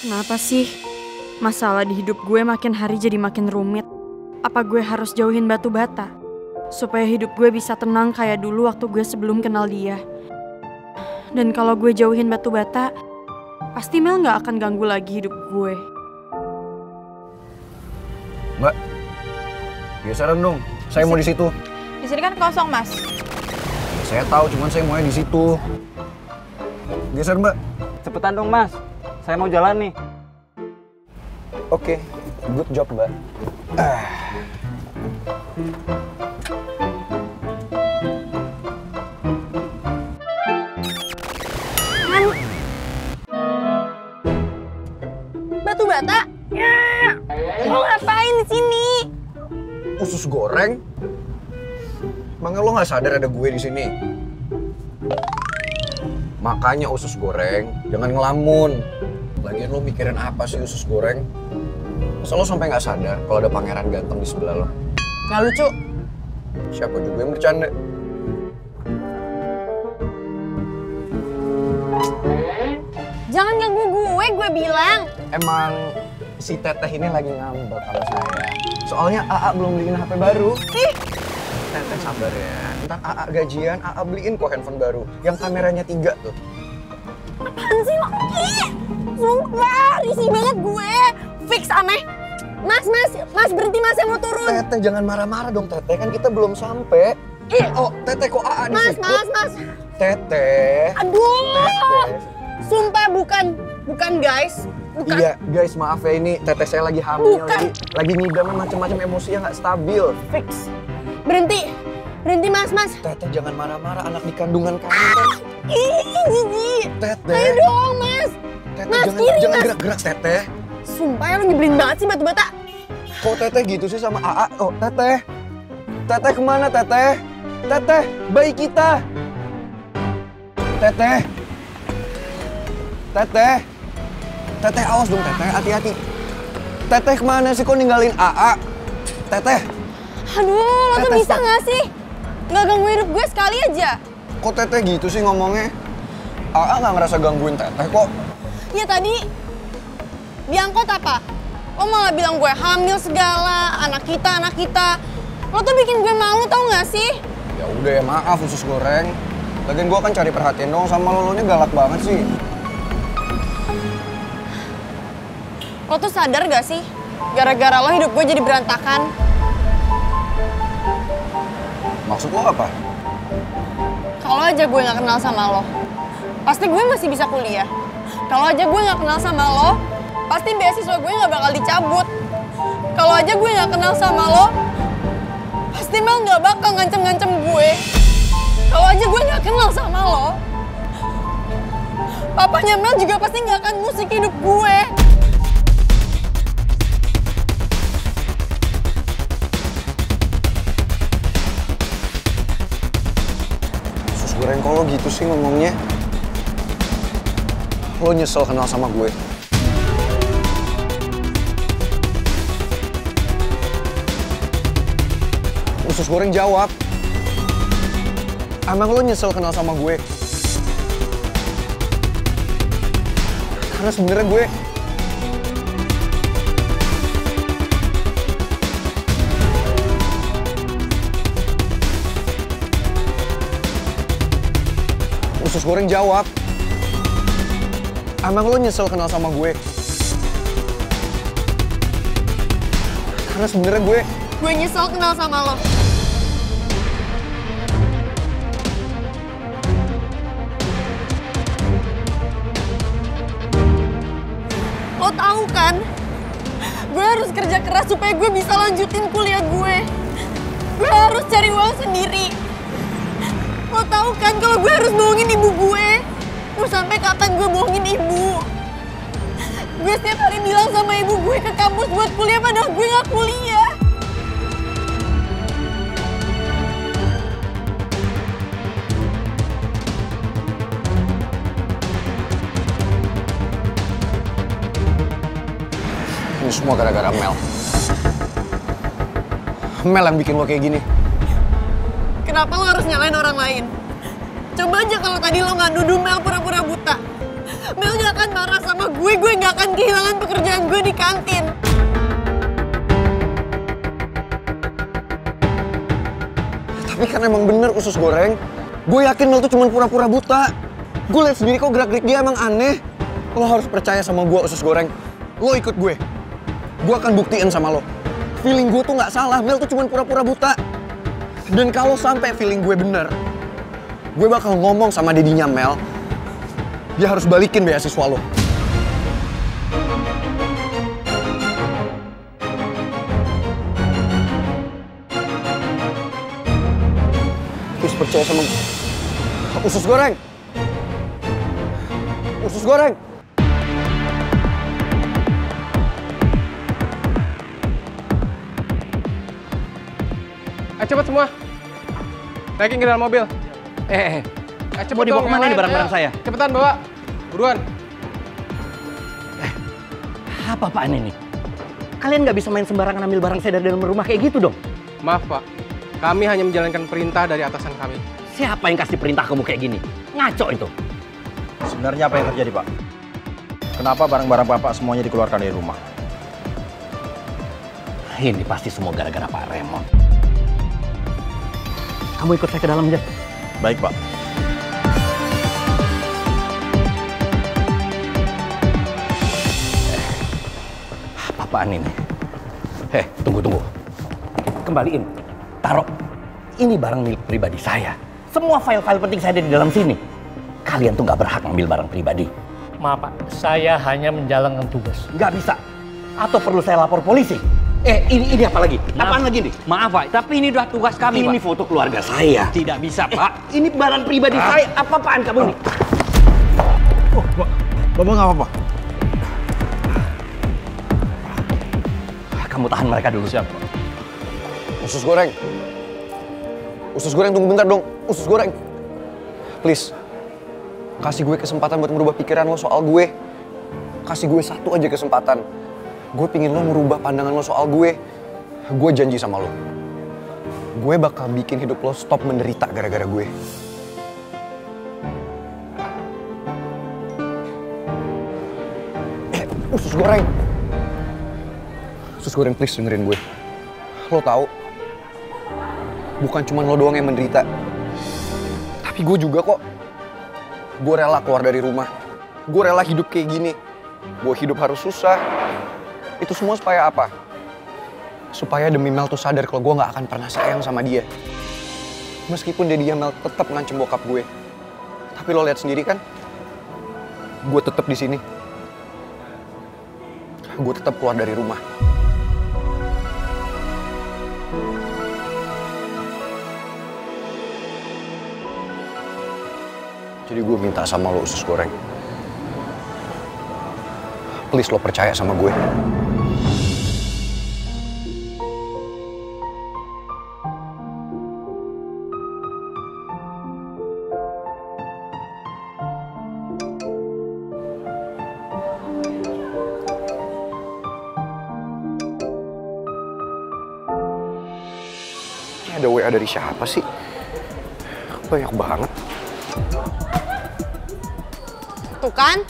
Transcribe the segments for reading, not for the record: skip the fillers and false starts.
Kenapa sih masalah di hidup gue makin hari jadi makin rumit? Apa gue harus jauhin batu bata supaya hidup gue bisa tenang kayak dulu waktu gue sebelum kenal dia? Dan kalau gue jauhin batu bata, pasti Mel gak akan ganggu lagi hidup gue. Mbak, geseran dong. Saya mau di situ. Di sini kan kosong, Mas. Saya tahu, cuman saya maunya di situ. Geser, Mbak. Cepetan dong, Mas. Saya mau jalan nih. Oke, good job, Mbak. Batu bata? Lo ngapain di sini? Usus goreng? Emangnya lo nggak sadar ada gue di sini? Makanya usus goreng, jangan ngelamun. Lagian lo mikirin apa sih usus goreng? Masa lo sampai nggak sadar kalau ada pangeran ganteng di sebelah lo? Nggak lucu. Siapa juga yang bercanda? Jangan ganggu gue bilang. Emang si Teteh ini lagi ngambek sama saya. Soalnya AA belum beliin HP baru. Ih, Teteh sabar ya. Ntar AA gajian, AA beliin kok handphone baru. Yang kameranya 3 tuh. apaan sih lo? Ih, sumpah, risih banget gue. Fix aneh. Mas, berhenti Mas, saya mau turun. Teteh jangan marah-marah dong Teteh, kan kita belum sampai. Oh, Teteh kok AA di situ? Mas. Teteh. Aduh. Teteh. Sumpah bukan guys. Bukan. Iya, guys, maaf ya ini Teteh saya lagi hamil, Bukan. lagi ngidamnya macam-macam, emosinya nggak stabil. Fix. Berhenti Mas. Teteh jangan marah-marah, anak di kandungan kamu kan. Ih, jijik. Teteh. Ayo dong, Mas. Teteh Mas, jangan kiri, Mas. gerak-gerak Teteh. Sumpah ya lo nyebelin banget sih batu bata. Kok Teteh gitu sih sama AA? Oh, Teteh. Teteh kemana Teteh? Teteh, bayi kita. Teteh. Teteh awas dong Teteh, hati-hati. Teteh kemana sih kok ninggalin AA? Teteh. Aduh, lo tuh Teteh, bisa stop. gak sih? Nggak ganggu hidup gue sekali aja. Kok Teteh gitu sih ngomongnya? AA nggak ngerasa gangguin Teteh kok. Ya tadi di angkot apa? Lo malah bilang gue hamil segala, anak kita. Lo tuh bikin gue malu tau gak sih? Ya udah ya maaf usus goreng. Lagian gua kan cari perhatian dong sama lo nya galak banget sih. Lo tuh sadar gak sih? Gara-gara lo hidup gue jadi berantakan. Maksud lo apa? Kalau aja gue gak kenal sama lo, pasti gue masih bisa kuliah. Kalau aja gue gak kenal sama lo, pasti beasiswa gue gak bakal dicabut. Kalau aja gue gak kenal sama lo, pasti Mel gak bakal ngancem-ngancem gue. Kalau aja gue gak kenal sama lo, papanya Mel juga pasti gak akan musik hidup gue. Usus goreng kok lo gitu sih ngomongnya? Lo nyesel kenal sama gue? Usus goreng jawab. Emang lo nyesel kenal sama gue? Karena sebenarnya gue... Usus goreng jawab. Emang lo nyesel kenal sama gue? Karena sebenarnya gue... Gue nyesel kenal sama lo. Lo tahu kan? Gue harus kerja keras supaya gue bisa lanjutin kuliah gue. Gue harus cari uang sendiri. Lo tahu kan kalau gue harus bohongin ibu gue? Mau sampai kapan gue bohongin ibu? Gue setiap hari bilang sama ibu gue ke kampus buat kuliah padahal gue gak kuliah. Ini semua gara-gara Mel. Mel yang bikin lo kayak gini. Kenapa lo harus nyalain orang lain? Coba aja kalau tadi lo nggak nuduh Mel pura-pura buta. Mel gak akan marah sama gue gak akan kehilangan pekerjaan gue di kantin. Tapi kan emang bener usus goreng. Gue yakin Mel tuh cuma pura-pura buta. Gue liat sendiri kok gerak-gerik dia emang aneh. Lo harus percaya sama gue usus goreng. Lo ikut gue. Gue akan buktiin sama lo. Feeling gue tuh nggak salah, Mel tuh cuma pura-pura buta. Dan kalau sampai feeling gue bener, gue bakal ngomong sama dedinya Mel. Dia harus balikin beasiswa lo. Terus percaya sama usus goreng. Usus goreng. Cepet semua. Naikin ke dalam mobil. Cepet mau dibawa kemana nih barang-barang saya? Cepetan bawa. Buruan. Apa apaan ini? Kalian nggak bisa main sembarangan ambil barang saya dari dalam rumah kayak gitu dong? Maaf Pak, kami hanya menjalankan perintah dari atasan kami. Siapa yang kasih perintah kamu kayak gini? Ngaco itu. Sebenarnya apa yang terjadi, Pak? Kenapa barang-barang Bapak semuanya dikeluarkan dari rumah? Ini pasti semua gara-gara Pak Raymond. Kamu ikut saya ke dalam aja. Baik, Pak. Apa-apaan ini? Tunggu. Kembaliin. Taruh. Ini barang milik pribadi saya. Semua file-file penting saya ada di dalam sini. Kalian tuh nggak berhak ngambil barang pribadi. Maaf Pak, saya hanya menjalankan tugas. Nggak bisa. Atau perlu saya lapor polisi? Ini apa lagi? Apaan lagi nih? Maaf Pak, tapi ini udah tugas kami Ini Pak. foto keluarga saya. Tidak bisa Pak. Ini barang pribadi saya. Apa-apaan kamu nih? Oh, Bapak nggak apa-apa? Kamu tahan mereka dulu. Siap, Pak. Usus goreng. Usus goreng tunggu bentar dong. Usus goreng. Please. Kasih gue kesempatan buat merubah pikiran lo soal gue. Kasih gue satu aja kesempatan. Gue pingin lo merubah pandangan lo soal gue. Gue janji sama lo. Gue bakal bikin hidup lo stop menderita gara-gara gue. Usus goreng. Usus goreng, please dengerin gue. Lo tahu, bukan cuma lo doang yang menderita. Tapi gue juga kok. Gue rela keluar dari rumah. Gue rela hidup kayak gini. Gue hidup harus susah. Itu semua supaya apa? Supaya demi Mel tuh sadar kalau gue gak akan pernah sayang sama dia. Meskipun dia Mel tetap ngancem bokap gue. Tapi lo lihat sendiri kan, gue tetap di sini. Gue tetap keluar dari rumah. Jadi gue minta sama lo usus goreng. Please lo percaya sama gue. Ini ada WA dari siapa sih? Banyak banget. Tuh kan,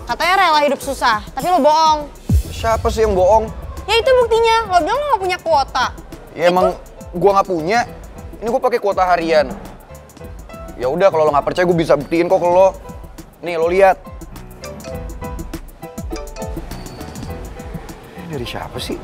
katanya rela hidup susah, tapi lo bohong. Siapa sih yang bohong? Ya itu buktinya, lo bilang lo gak punya kuota. Ya emang gue nggak punya. Ini gue pakai kuota harian. Ya udah kalau lo nggak percaya gue bisa buktiin kok ke lo. Nih lo lihat. Ini dari siapa sih?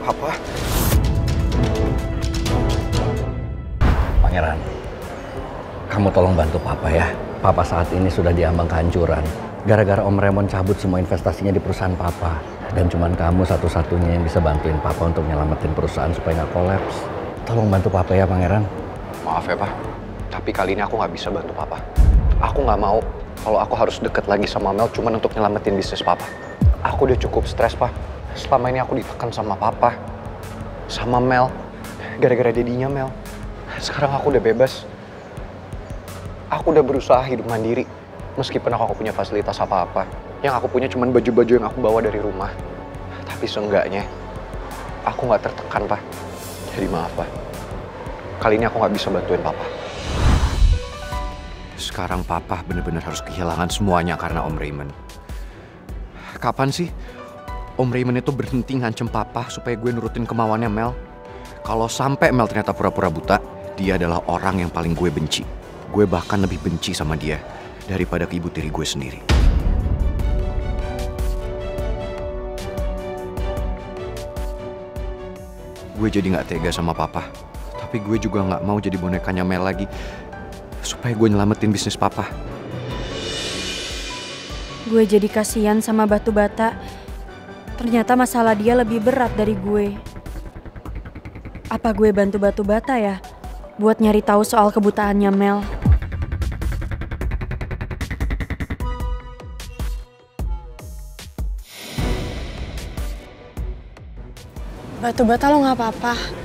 Apa? Pangeran, kamu tolong bantu Papa ya. Papa saat ini sudah diambang kehancuran. Gara-gara Om Raymond cabut semua investasinya di perusahaan Papa. Dan cuman kamu satu-satunya yang bisa bantuin Papa untuk nyelamatin perusahaan supaya nggak kolaps. Tolong bantu Papa ya, Pangeran. Maaf ya, Pak. Tapi kali ini aku nggak bisa bantu Papa. Aku nggak mau kalau aku harus deket lagi sama Mel cuman untuk nyelamatin bisnis Papa. Aku udah cukup stres, Pak. Selama ini aku ditekan sama Papa. sama Mel. Gara-gara dedinya Mel. Sekarang aku udah bebas. Aku udah berusaha hidup mandiri. Meskipun aku punya fasilitas apa-apa. Yang aku punya cuma baju-baju yang aku bawa dari rumah. Tapi seenggaknya, aku gak tertekan, Pak. Jadi maaf, Pak. Kali ini aku gak bisa bantuin Papa. Sekarang Papa bener-bener harus kehilangan semuanya karena Om Raymond. Kapan sih Om Raymond itu berhenti ngancem Papa supaya gue nurutin kemauannya Mel? Kalau sampai Mel ternyata pura-pura buta, dia adalah orang yang paling gue benci. Gue bahkan lebih benci sama dia daripada ke ibu tiri gue sendiri. Gue jadi gak tega sama Papa. Tapi gue juga gak mau jadi bonekanya Mel lagi. Supaya gue nyelamatin bisnis Papa. Gue jadi kasihan sama batu bata. Ternyata masalah dia lebih berat dari gue. Apa gue bantu batu bata ya? Buat nyari tahu soal kebutaannya Mel. Batu bata lo gak apa-apa.